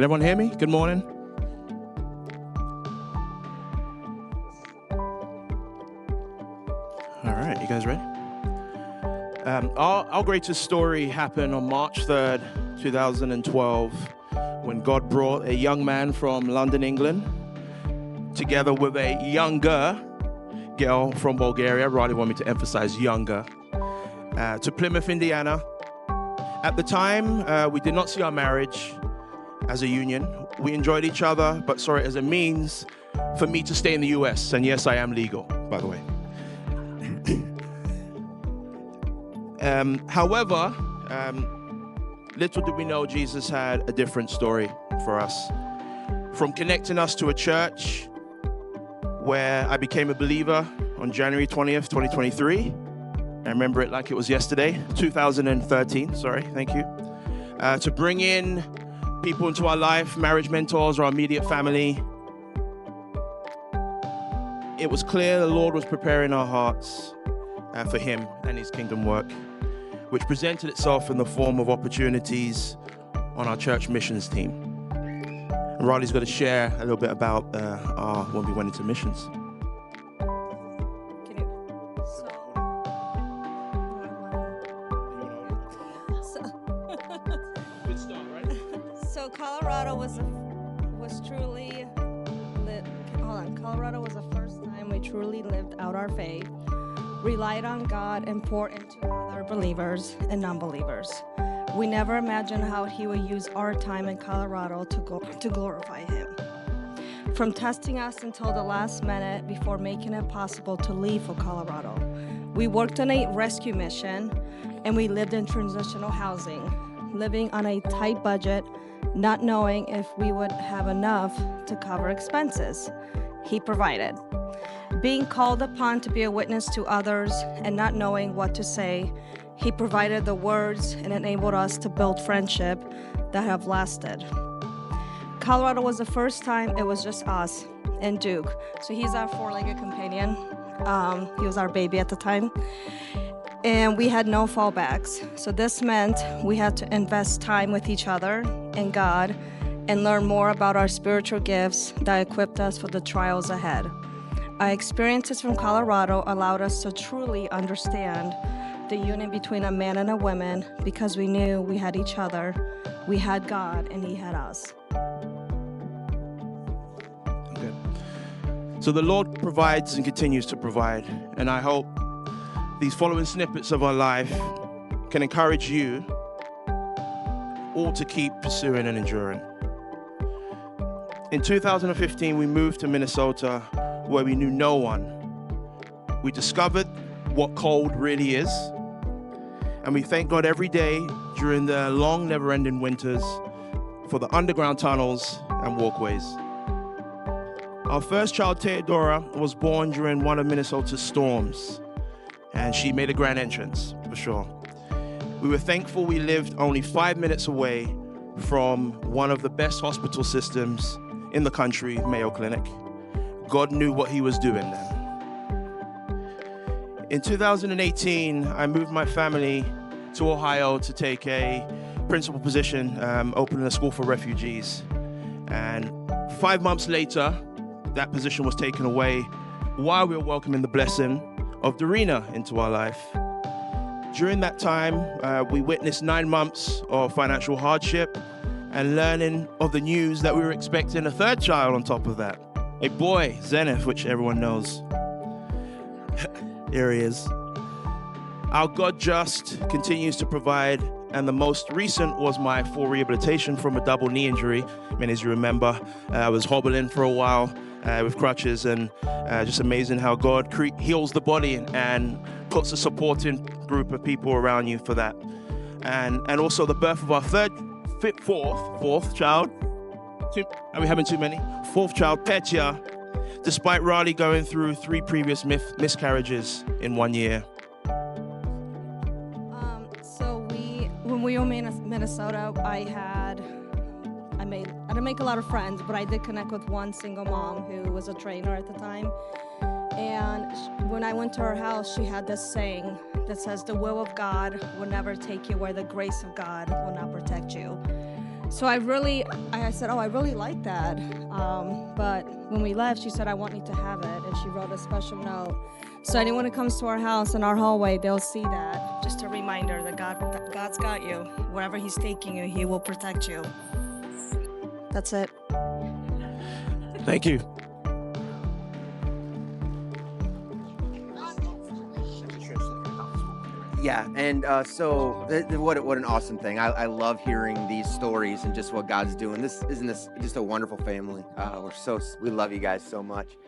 Can everyone hear me? Good morning. All right, you guys ready? Our greatest story happened on March 3rd, 2012, when God brought a young man from London, England, together with a younger girl from Bulgaria. Rali wanted me to emphasize younger, to Plymouth, Indiana. At the time, we did not see our marriage as a union. We enjoyed each other, but saw it as a means for me to stay in the US. And yes, I am legal, by the way. However, little did we know Jesus had a different story for us. From connecting us to a church where I became a believer on January 20th, 2023. I remember it like it was yesterday, 2013, sorry, thank you. To bring in people into our life, marriage mentors, or our immediate family. It was clear the Lord was preparing our hearts for Him and His kingdom work, which presented itself in the form of opportunities on our church missions team. And Rali's going to share a little bit about when we went into missions. Good start, right? So Colorado was truly Colorado was the first time we truly lived out our faith, relied on God, and poured into other believers and non-believers. We never imagined how He would use our time in Colorado to glorify Him. From testing us until the last minute before making it possible to leave for Colorado. We worked on a rescue mission, and we lived in transitional housing, living on a tight budget, not knowing if we would have enough to cover expenses. He provided. Being called upon to be a witness to others and not knowing what to say, He provided the words and enabled us to build friendship that have lasted. Colorado was the first time it was just us and Duke. So he's our four-legged companion. He was our baby at the time. And we had no fallbacks. So this meant we had to invest time with each other and God and learn more about our spiritual gifts that equipped us for the trials ahead. Our experiences from Colorado allowed us to truly understand the union between a man and a woman because we knew we had each other, we had God, and He had us. Okay. So the Lord provides and continues to provide, and I hope these following snippets of our life can encourage you all to keep pursuing and enduring. In 2015, we moved to Minnesota, where we knew no one. We discovered what cold really is, and we thank God every day during the long, never-ending winters for the underground tunnels and walkways. Our first child, Theodora, was born during one of Minnesota's storms, and she made a grand entrance, for sure. We were thankful we lived only 5 minutes away from one of the best hospital systems in the country, Mayo Clinic. God knew what He was doing then. In 2018, I moved my family to Ohio to take a principal position, opening a school for refugees. And 5 months later, that position was taken away while we were welcoming the blessing of Dorina into our life. During that time, we witnessed 9 months of financial hardship and learning of the news that we were expecting a third child on top of that. A boy, Zenith, which everyone knows. Here he is. Our God just continues to provide, and the most recent was my full rehabilitation from a double knee injury. Many as you remember, I was hobbling for a while with crutches, and just amazing how God heals the body and puts a supporting group of people around you for that. And also the birth of our fourth child. Are we having too many? Fourth child, Petya, despite Rali going through 3 previous miscarriages in 1 year. When we were in Minnesota, I didn't make a lot of friends, but I did connect with one single mom who was a trainer at the time. And when I went to her house, she had this saying that says, "The will of God will never take you where the grace of God will not protect you." So I said, oh, I really like that. But when we left, she said, I want you to have it. And she wrote a special note. So anyone who comes to our house in our hallway, they'll see that. Just a reminder that God's got you. Wherever he's taking you, he will protect you. That's it. Thank you. Yeah, and what an awesome thing. I love hearing these stories and just what God's doing. Isn't this just a wonderful family? We love you guys so much.